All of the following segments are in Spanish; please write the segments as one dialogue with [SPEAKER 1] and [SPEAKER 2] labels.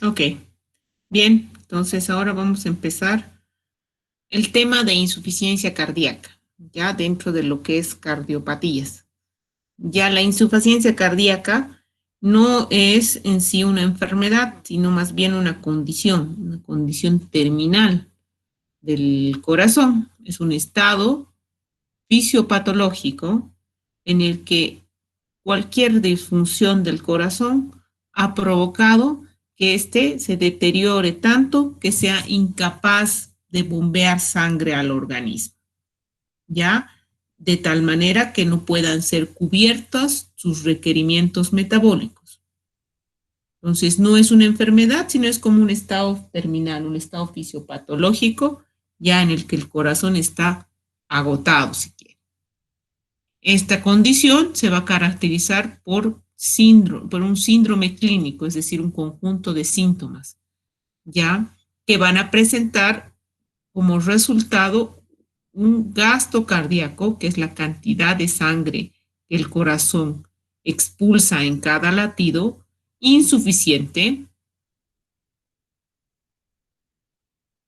[SPEAKER 1] Ok, bien, entonces ahora vamos a empezar el tema de insuficiencia cardíaca, ya dentro de lo que es cardiopatías. Ya la insuficiencia cardíaca no es en sí una enfermedad, sino más bien una condición terminal del corazón. Es un estado fisiopatológico en el que cualquier disfunción del corazón ha provocado que éste se deteriore tanto que sea incapaz de bombear sangre al organismo, ¿ya? De tal manera que no puedan ser cubiertos sus requerimientos metabólicos. Entonces, no es una enfermedad, sino es como un estado terminal, un estado fisiopatológico, ya en el que el corazón está agotado, si quiere. Esta condición se va a caracterizar por un síndrome clínico, es decir, un conjunto de síntomas, ya que van a presentar como resultado un gasto cardíaco, que es la cantidad de sangre que el corazón expulsa en cada latido, insuficiente,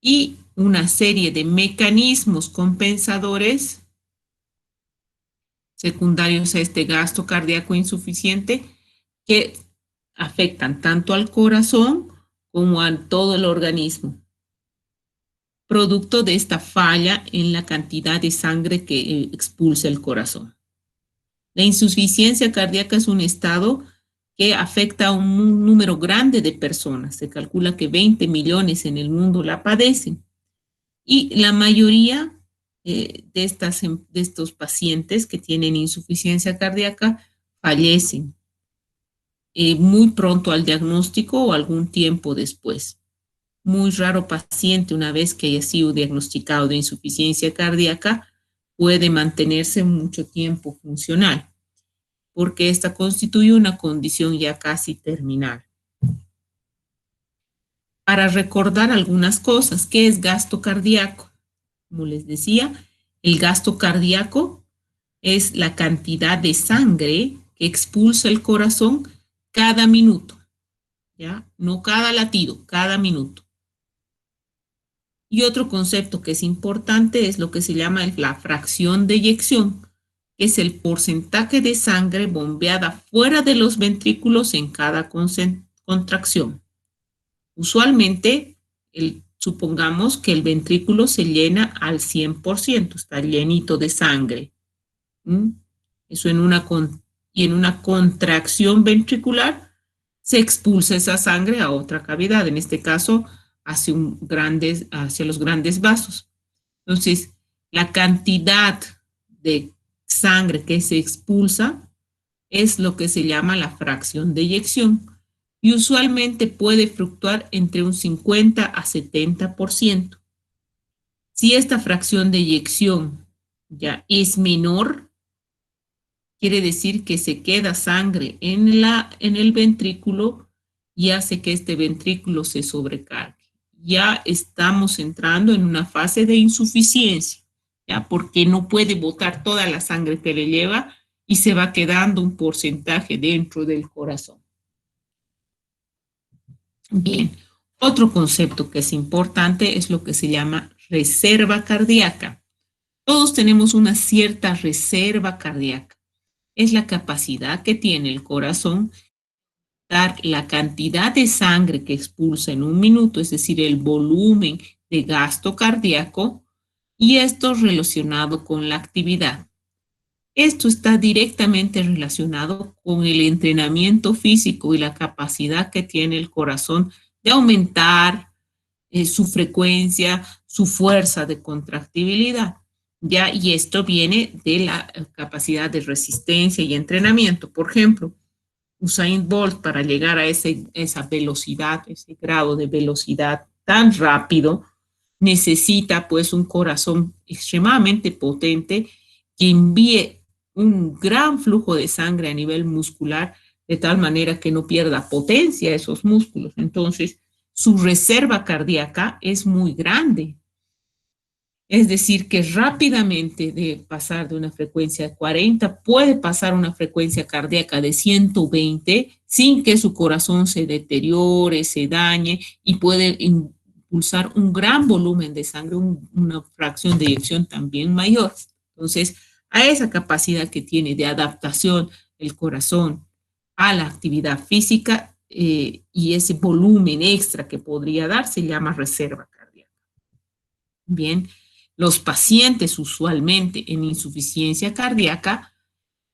[SPEAKER 1] y una serie de mecanismos compensadores secundarios a este gasto cardíaco insuficiente que afectan tanto al corazón como a todo el organismo, producto de esta falla en la cantidad de sangre que expulsa el corazón. La insuficiencia cardíaca es un estado que afecta a un número grande de personas. Se calcula que 20 millones en el mundo la padecen. Y la mayoría de estos pacientes que tienen insuficiencia cardíaca fallecen muy pronto al diagnóstico o algún tiempo después. Muy raro paciente, una vez que haya sido diagnosticado de insuficiencia cardíaca, puede mantenerse mucho tiempo funcional, porque esta constituye una condición ya casi terminal. Para recordar algunas cosas, ¿qué es gasto cardíaco? Como les decía, el gasto cardíaco es la cantidad de sangre que expulsa el corazón cada minuto, ¿ya? No cada latido, cada minuto. Y otro concepto que es importante es lo que se llama la fracción de eyección, que es el porcentaje de sangre bombeada fuera de los ventrículos en cada contracción. Usualmente, supongamos que el ventrículo se llena al 100%, está llenito de sangre. ¿Mm? Eso y en una contracción ventricular se expulsa esa sangre a otra cavidad, en este caso hacia los grandes vasos. Entonces, la cantidad de sangre que se expulsa es lo que se llama la fracción de eyección y usualmente puede fluctuar entre un 50 a 70%. Si esta fracción de eyección ya es menor, quiere decir que se queda sangre en el ventrículo y hace que este ventrículo se sobrecargue. Ya estamos entrando en una fase de insuficiencia, ya porque no puede botar toda la sangre que le lleva y se va quedando un porcentaje dentro del corazón. Bien, otro concepto que es importante es lo que se llama reserva cardíaca. Todos tenemos una cierta reserva cardíaca. Es la capacidad que tiene el corazón dar la cantidad de sangre que expulsa en un minuto, es decir, el volumen de gasto cardíaco, y esto relacionado con la actividad. Esto está directamente relacionado con el entrenamiento físico y la capacidad que tiene el corazón de aumentar su frecuencia, su fuerza de contractibilidad. ¿Ya? Y esto viene de la capacidad de resistencia y entrenamiento. Por ejemplo, Usain Bolt, para llegar a esa velocidad, ese grado de velocidad tan rápido, necesita pues un corazón extremadamente potente que envíe un gran flujo de sangre a nivel muscular de tal manera que no pierda potencia esos músculos. Entonces, su reserva cardíaca es muy grande. Es decir, que rápidamente de pasar de una frecuencia de 40 puede pasar a una frecuencia cardíaca de 120 sin que su corazón se deteriore, se dañe y puede impulsar un gran volumen de sangre, una fracción de eyección también mayor. Entonces, a esa capacidad que tiene de adaptación el corazón a la actividad física y ese volumen extra que podría dar se llama reserva cardíaca. Bien, los pacientes usualmente en insuficiencia cardíaca,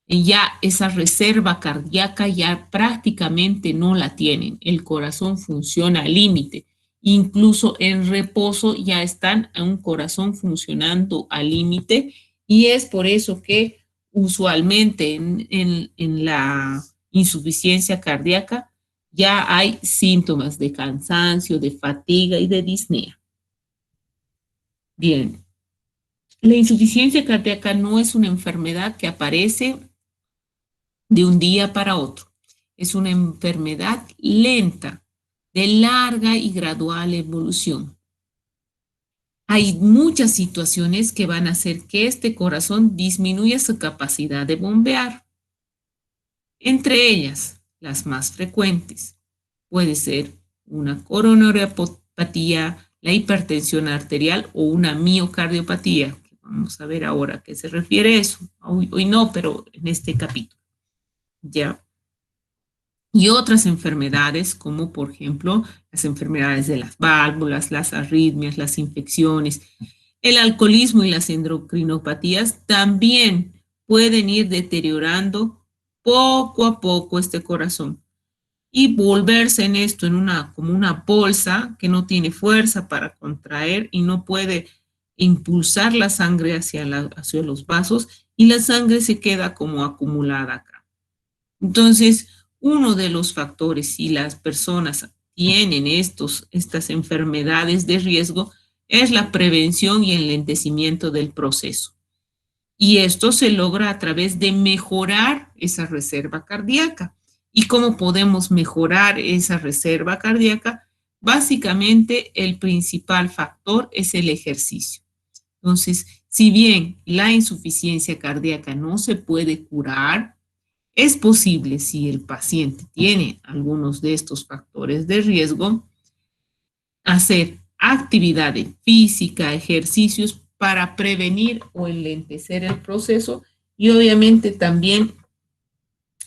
[SPEAKER 1] ya esa reserva cardíaca ya prácticamente no la tienen. El corazón funciona al límite. Incluso en reposo ya están a un corazón funcionando al límite y es por eso que usualmente en la insuficiencia cardíaca ya hay síntomas de cansancio, de fatiga y de disnea. Bien, la insuficiencia cardíaca no es una enfermedad que aparece de un día para otro. Es una enfermedad lenta, de larga y gradual evolución. Hay muchas situaciones que van a hacer que este corazón disminuya su capacidad de bombear. Entre ellas, las más frecuentes, puede ser una coronariopatía, la hipertensión arterial o una miocardiopatía. Vamos a ver ahora a qué se refiere eso. Hoy no, pero en este capítulo. ¿Ya? Y otras enfermedades, como por ejemplo las enfermedades de las válvulas, las arritmias, las infecciones, el alcoholismo y las endocrinopatías también pueden ir deteriorando poco a poco este corazón y volverse en esto como una bolsa que no tiene fuerza para contraer y no puede impulsar la sangre hacia los vasos y la sangre se queda como acumulada acá. Entonces, uno de los factores, si las personas tienen estas enfermedades de riesgo, es la prevención y el enlentecimiento del proceso. Y esto se logra a través de mejorar esa reserva cardíaca. ¿Y cómo podemos mejorar esa reserva cardíaca? Básicamente, el principal factor es el ejercicio. Entonces, si bien la insuficiencia cardíaca no se puede curar, es posible, si el paciente tiene algunos de estos factores de riesgo, hacer actividad física, ejercicios para prevenir o enlentecer el proceso y obviamente también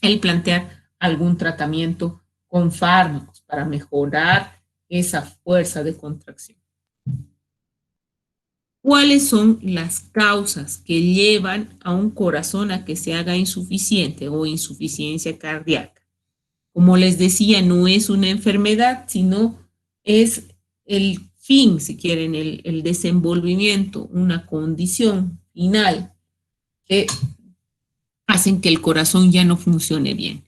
[SPEAKER 1] el plantear algún tratamiento con fármacos para mejorar esa fuerza de contracción. ¿Cuáles son las causas que llevan a un corazón a que se haga insuficiente o insuficiencia cardíaca? Como les decía, no es una enfermedad, sino es el fin, si quieren, el desenvolvimiento, una condición final que hacen que el corazón ya no funcione bien.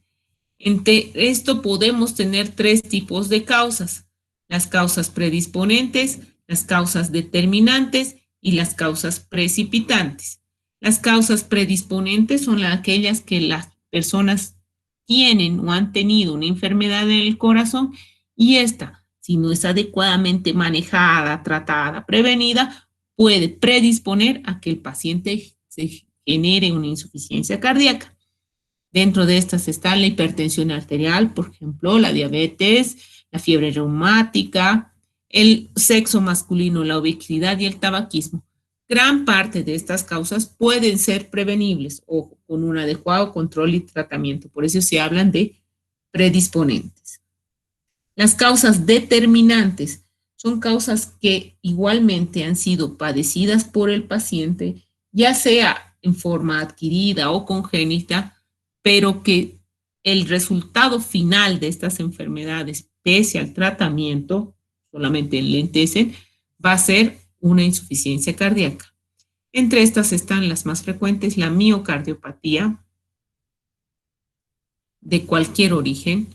[SPEAKER 1] Entre esto podemos tener tres tipos de causas: las causas predisponentes, las causas determinantes y las causas precipitantes. Las causas predisponentes son aquellas que las personas tienen o han tenido una enfermedad en el corazón y esta, si no es adecuadamente manejada, tratada, prevenida, puede predisponer a que el paciente se genere una insuficiencia cardíaca. Dentro de estas está la hipertensión arterial, por ejemplo, la diabetes, la fiebre reumática, el sexo masculino, la obesidad y el tabaquismo. Gran parte de estas causas pueden ser prevenibles o con un adecuado control y tratamiento. Por eso se hablan de predisponentes. Las causas determinantes son causas que igualmente han sido padecidas por el paciente, ya sea en forma adquirida o congénita, pero que el resultado final de estas enfermedades, pese al tratamiento, solamente enlentecen, va a ser una insuficiencia cardíaca. Entre estas están las más frecuentes: la miocardiopatía de cualquier origen,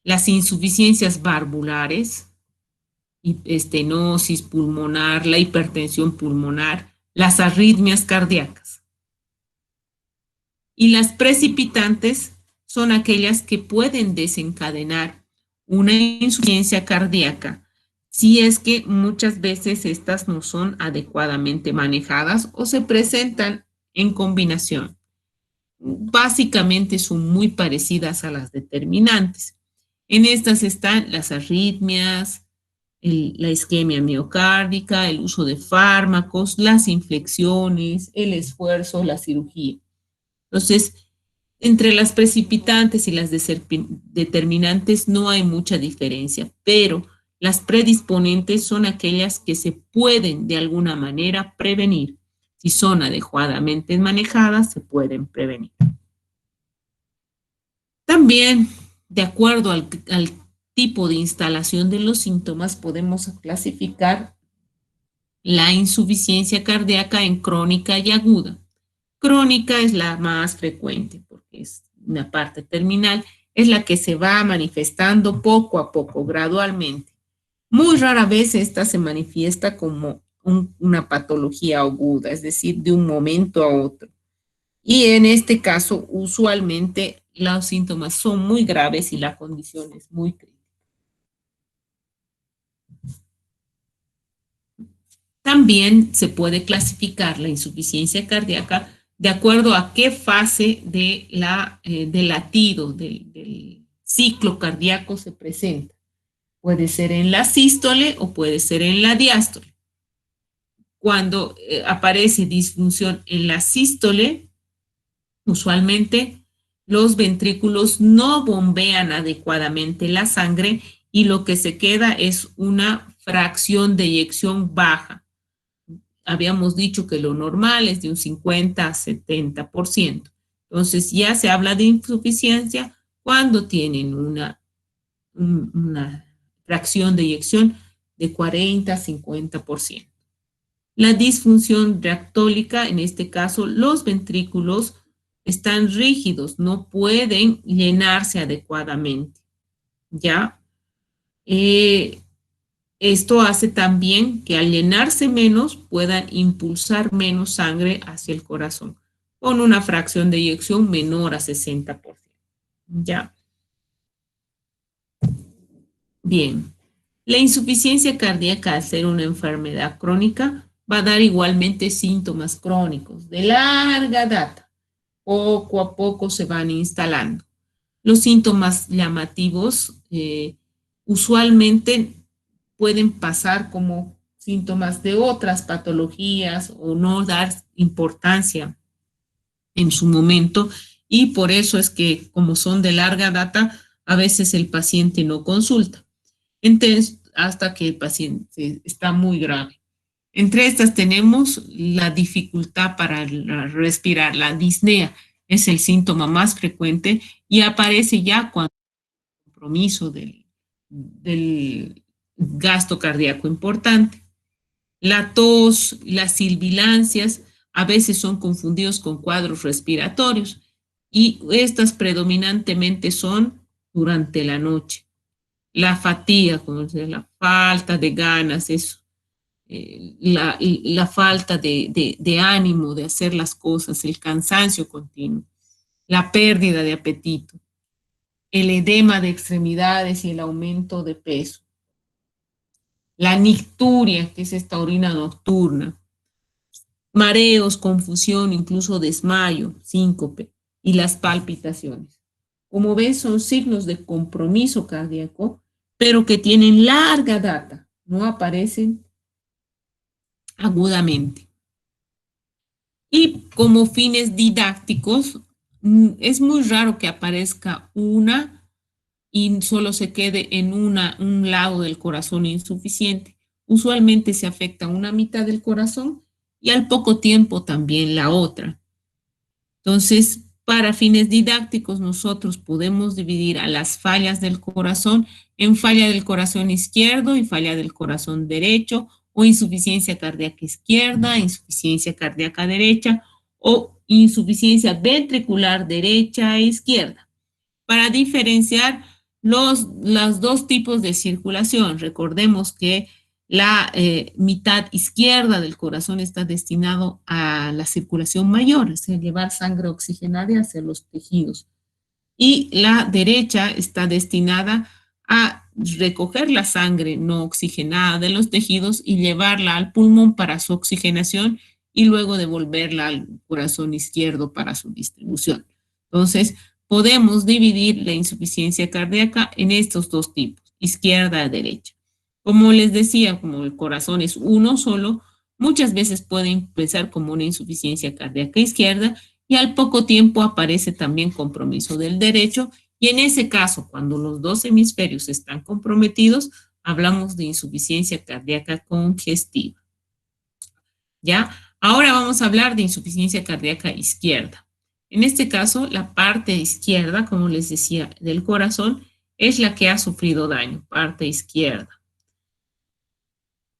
[SPEAKER 1] las insuficiencias valvulares, estenosis pulmonar, la hipertensión pulmonar, las arritmias cardíacas. Y las precipitantes son aquellas que pueden desencadenar una insuficiencia cardíaca si es que muchas veces estas no son adecuadamente manejadas o se presentan en combinación. Básicamente son muy parecidas a las determinantes. En estas están las arritmias, la isquemia miocárdica, el uso de fármacos, las infecciones, el esfuerzo, la cirugía. Entonces, entre las precipitantes y las determinantes no hay mucha diferencia, pero las predisponentes son aquellas que se pueden de alguna manera prevenir. Si son adecuadamente manejadas, se pueden prevenir. También, de acuerdo al tipo de instalación de los síntomas, podemos clasificar la insuficiencia cardíaca en crónica y aguda. Crónica es la más frecuente porque es una parte terminal, es la que se va manifestando poco a poco, gradualmente. Muy rara vez esta se manifiesta como una patología aguda, es decir, de un momento a otro. Y en este caso, usualmente los síntomas son muy graves y la condición es muy crítica. También se puede clasificar la insuficiencia cardíaca de acuerdo a qué fase del latido, del ciclo cardíaco se presenta. Puede ser en la sístole o puede ser en la diástole. Cuando aparece disfunción en la sístole, usualmente los ventrículos no bombean adecuadamente la sangre y lo que se queda es una fracción de eyección baja. Habíamos dicho que lo normal es de un 50 a 70%. Entonces ya se habla de insuficiencia cuando tienen una fracción de eyección de 40 a 50%. La disfunción reactólica, en este caso, los ventrículos están rígidos, no pueden llenarse adecuadamente. ¿Ya? Esto hace también que al llenarse menos puedan impulsar menos sangre hacia el corazón, con una fracción de eyección menor a 60%. ¿Ya? Bien. La insuficiencia cardíaca, al ser una enfermedad crónica, va a dar igualmente síntomas crónicos de larga data. Poco a poco se van instalando. Los síntomas llamativos usualmente pueden pasar como síntomas de otras patologías o no dar importancia en su momento y por eso es que como son de larga data, a veces el paciente no consulta. Entonces, hasta que el paciente está muy grave. Entre estas tenemos la dificultad para respirar, la disnea es el síntoma más frecuente y aparece ya cuando hay compromiso del gasto cardíaco importante. La tos, las sibilancias a veces son confundidos con cuadros respiratorios y estas predominantemente son durante la noche. La fatiga, como la falta de ganas, eso la falta de ánimo de hacer las cosas, el cansancio continuo, la pérdida de apetito, el edema de extremidades y el aumento de peso, la nicturia, que es esta orina nocturna, mareos, confusión, incluso desmayo, síncope y las palpitaciones. Como ven, son signos de compromiso cardíaco, pero que tienen larga data, no aparecen agudamente. Y como fines didácticos, es muy raro que aparezca una y solo se quede en un lado del corazón insuficiente. Usualmente se afecta una mitad del corazón y al poco tiempo también la otra. Entonces, para fines didácticos, nosotros podemos dividir a las fallas del corazón en falla del corazón izquierdo y falla del corazón derecho, o insuficiencia cardíaca izquierda, insuficiencia cardíaca derecha, o insuficiencia ventricular derecha e izquierda, para diferenciar los dos tipos de circulación. Recordemos que la mitad izquierda del corazón está destinado a la circulación mayor, es decir, llevar sangre oxigenada hacia los tejidos. Y la derecha está destinada a recoger la sangre no oxigenada de los tejidos y llevarla al pulmón para su oxigenación y luego devolverla al corazón izquierdo para su distribución. Entonces, podemos dividir la insuficiencia cardíaca en estos dos tipos, izquierda y derecha. Como les decía, como el corazón es uno solo, muchas veces puede empezar como una insuficiencia cardíaca izquierda y al poco tiempo aparece también compromiso del derecho. Y en ese caso, cuando los dos hemisferios están comprometidos, hablamos de insuficiencia cardíaca congestiva. ¿Ya? Ahora vamos a hablar de insuficiencia cardíaca izquierda. En este caso, la parte izquierda, como les decía, del corazón, es la que ha sufrido daño, parte izquierda.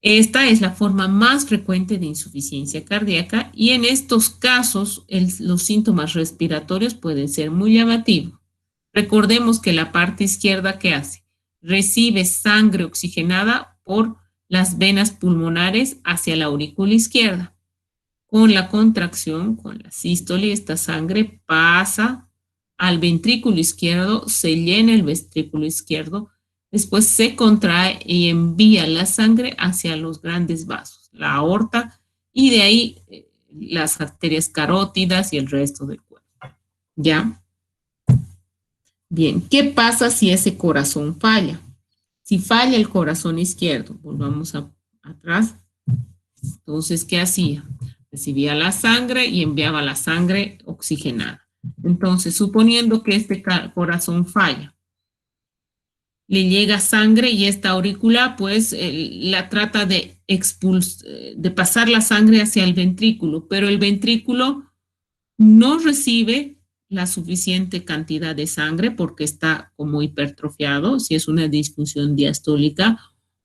[SPEAKER 1] Esta es la forma más frecuente de insuficiencia cardíaca y en estos casos los síntomas respiratorios pueden ser muy llamativos. Recordemos que la parte izquierda, ¿qué hace? Recibe sangre oxigenada por las venas pulmonares hacia la aurícula izquierda. Con la contracción, con la sístole, esta sangre pasa al ventrículo izquierdo, se llena el ventrículo izquierdo, después se contrae y envía la sangre hacia los grandes vasos, la aorta, y de ahí las arterias carótidas y el resto del cuerpo. ¿Ya? Bien, ¿qué pasa si ese corazón falla? Si falla el corazón izquierdo, volvamos atrás, entonces, ¿qué hacía? Recibía la sangre y enviaba la sangre oxigenada. Entonces, suponiendo que este corazón falla, le llega sangre y esta aurícula pues la trata de pasar la sangre hacia el ventrículo, pero el ventrículo no recibe la suficiente cantidad de sangre porque está como hipertrofiado, si es una disfunción diastólica,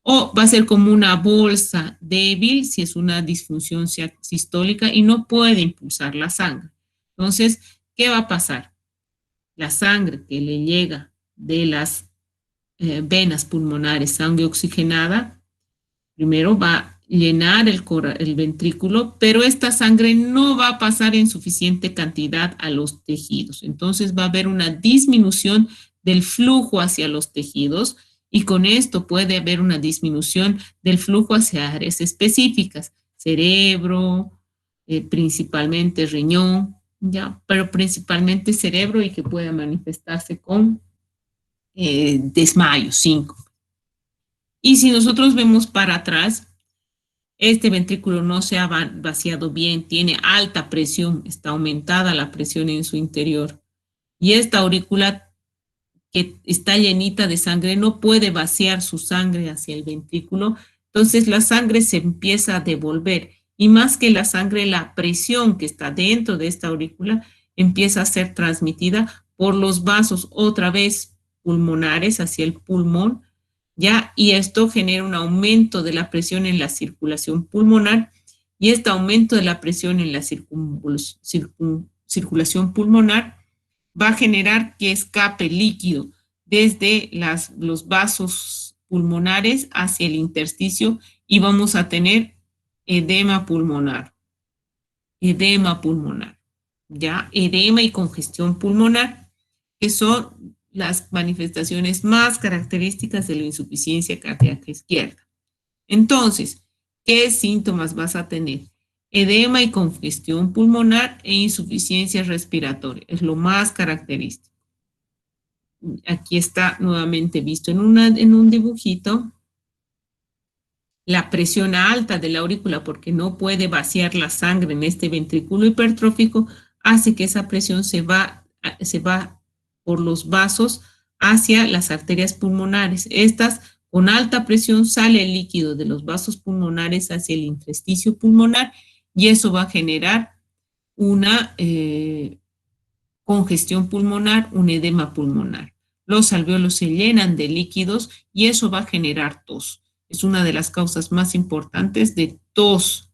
[SPEAKER 1] o va a ser como una bolsa débil si es una disfunción sistólica y no puede impulsar la sangre. Entonces, ¿qué va a pasar? La sangre que le llega de las venas pulmonares, sangre oxigenada, primero va a llenar el ventrículo, pero esta sangre no va a pasar en suficiente cantidad a los tejidos. Entonces va a haber una disminución del flujo hacia los tejidos y con esto puede haber una disminución del flujo hacia áreas específicas, cerebro, principalmente riñón, ya, pero principalmente cerebro y que pueda manifestarse con desmayo, síncope. Y si nosotros vemos para atrás, este ventrículo no se ha vaciado bien, tiene alta presión, está aumentada la presión en su interior. Y esta aurícula que está llenita de sangre no puede vaciar su sangre hacia el ventrículo, entonces la sangre se empieza a devolver. Y más que la sangre, la presión que está dentro de esta aurícula empieza a ser transmitida por los vasos otra vez pulmonares hacia el pulmón, ¿ya? Y esto genera un aumento de la presión en la circulación pulmonar y este aumento de la presión en la circulación pulmonar va a generar que escape líquido desde los vasos pulmonares hacia el intersticio y vamos a tener edema pulmonar, ¿ya? Edema y congestión pulmonar, que son las manifestaciones más características de la insuficiencia cardíaca izquierda. Entonces, ¿qué síntomas vas a tener? Edema y congestión pulmonar e insuficiencia respiratoria. Es lo más característico. Aquí está nuevamente visto en un dibujito. La presión alta de la aurícula, porque no puede vaciar la sangre en este ventrículo hipertrófico, hace que esa presión se va por los vasos hacia las arterias pulmonares. Estas, con alta presión, sale el líquido de los vasos pulmonares hacia el intersticio pulmonar y eso va a generar una congestión pulmonar, un edema pulmonar. Los alvéolos se llenan de líquidos y eso va a generar tos. Es una de las causas más importantes de tos,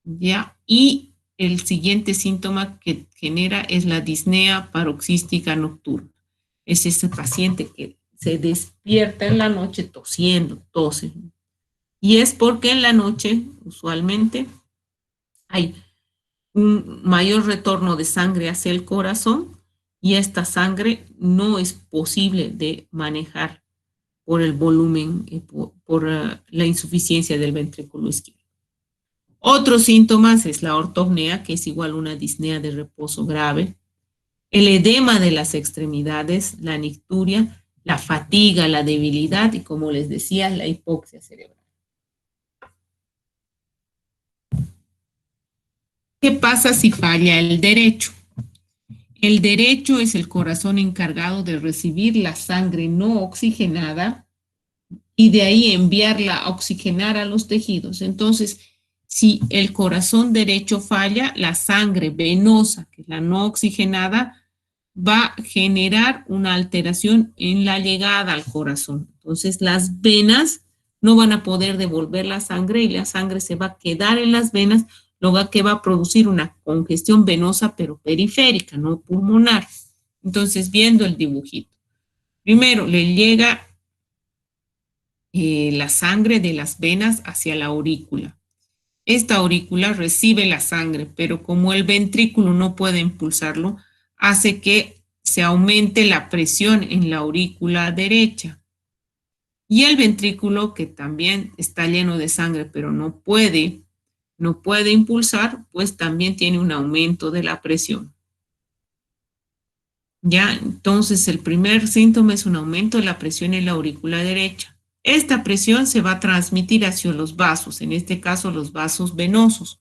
[SPEAKER 1] ¿ya? Y el siguiente síntoma que genera es la disnea paroxística nocturna. Es ese paciente que se despierta en la noche tosiendo, tose. Y es porque en la noche, usualmente, hay un mayor retorno de sangre hacia el corazón y esta sangre no es posible de manejar por el volumen, por la insuficiencia del ventrículo izquierdo. Otros síntomas es la ortopnea, que es igual a una disnea de reposo grave, el edema de las extremidades, la nicturia, la fatiga, la debilidad y, como les decía, la hipoxia cerebral. ¿Qué pasa si falla el derecho? El derecho es el corazón encargado de recibir la sangre no oxigenada y de ahí enviarla a oxigenar a los tejidos. Entonces, si el corazón derecho falla, la sangre venosa, que es la no oxigenada, va a generar una alteración en la llegada al corazón. Entonces, las venas no van a poder devolver la sangre y la sangre se va a quedar en las venas, lo que va a producir una congestión venosa, pero periférica, no pulmonar. Entonces, viendo el dibujito, primero le llega la sangre de las venas hacia la aurícula. Esta aurícula recibe la sangre, pero como el ventrículo no puede impulsarlo, hace que se aumente la presión en la aurícula derecha. Y el ventrículo, que también está lleno de sangre, pero no puede impulsar, pues también tiene un aumento de la presión. Ya, entonces el primer síntoma es un aumento de la presión en la aurícula derecha. Esta presión se va a transmitir hacia los vasos, en este caso los vasos venosos,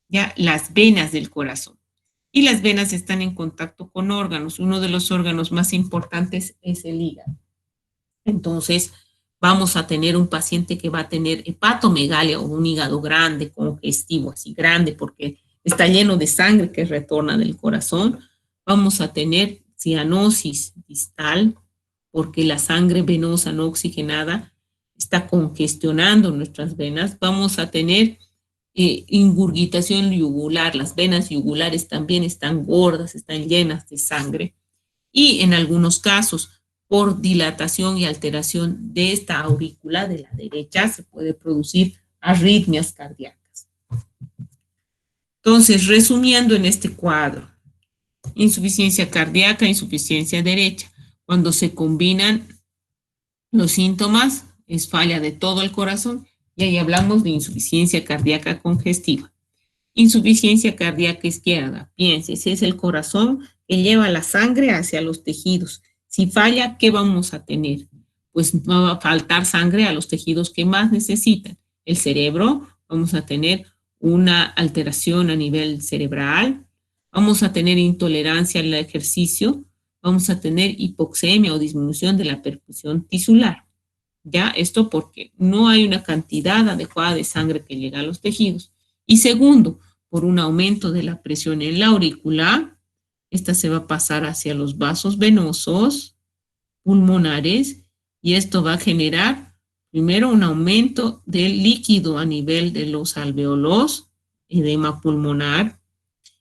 [SPEAKER 1] ya las venas del corazón. Y las venas están en contacto con órganos. Uno de los órganos más importantes es el hígado. Entonces, vamos a tener un paciente que va a tener hepatomegalia o un hígado grande, congestivo, así grande, porque está lleno de sangre que retorna del corazón. Vamos a tener cianosis distal, porque la sangre venosa no oxigenada está congestionando nuestras venas. Vamos a tener ingurgitación yugular, las venas yugulares también están gordas, están llenas de sangre. Y en algunos casos, por dilatación y alteración de esta aurícula de la derecha, se puede producir arritmias cardíacas. Entonces, resumiendo en este cuadro, insuficiencia cardíaca, insuficiencia derecha. Cuando se combinan los síntomas, es falla de todo el corazón y ahí hablamos de insuficiencia cardíaca congestiva. Insuficiencia cardíaca izquierda, piense, ese es el corazón que lleva la sangre hacia los tejidos. Si falla, ¿qué vamos a tener? Pues va a faltar sangre a los tejidos que más necesitan. El cerebro, vamos a tener una alteración a nivel cerebral, vamos a tener intolerancia al ejercicio, vamos a tener hipoxemia o disminución de la perfusión tisular. ¿Ya? Esto porque no hay una cantidad adecuada de sangre que llega a los tejidos. Y segundo, por un aumento de la presión en la aurícula, esta se va a pasar hacia los vasos venosos pulmonares y esto va a generar primero un aumento del líquido a nivel de los alveolos, edema pulmonar,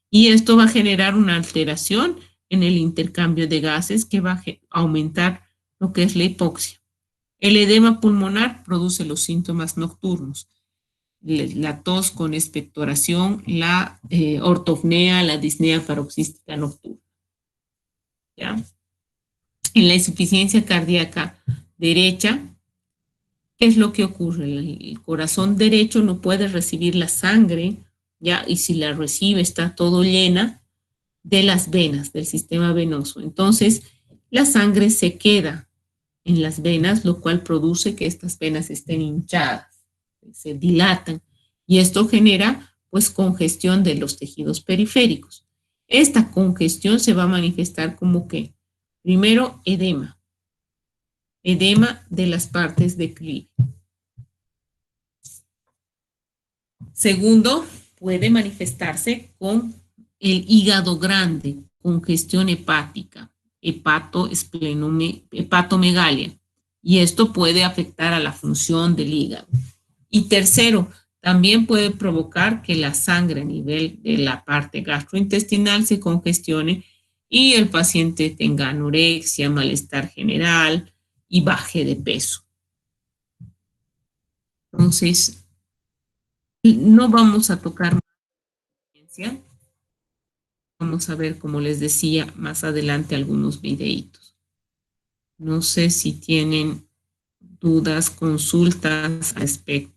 [SPEAKER 1] y esto va a generar una alteración en el intercambio de gases que va a aumentar lo que es la hipoxia. El edema pulmonar produce los síntomas nocturnos, la tos con expectoración, la ortopnea, la disnea paroxística nocturna. ¿Ya? En la insuficiencia cardíaca derecha, ¿qué es lo que ocurre? El corazón derecho no puede recibir la sangre, ¿ya? Y si la recibe está todo llena de las venas, del sistema venoso. Entonces, la sangre se queda en las venas, lo cual produce que estas venas estén hinchadas, se dilatan, y esto genera pues congestión de los tejidos periféricos. Esta congestión se va a manifestar como que, primero, edema de las partes declive. Segundo, puede manifestarse con el hígado grande, congestión hepática, hepatomegalia, y esto puede afectar a la función del hígado. Y tercero, también puede provocar que la sangre a nivel de la parte gastrointestinal se congestione y el paciente tenga anorexia, malestar general y baje de peso. Entonces, no vamos a tocar más ciencia. Vamos a ver, como les decía, más adelante algunos videitos. No sé si tienen dudas, consultas al respecto.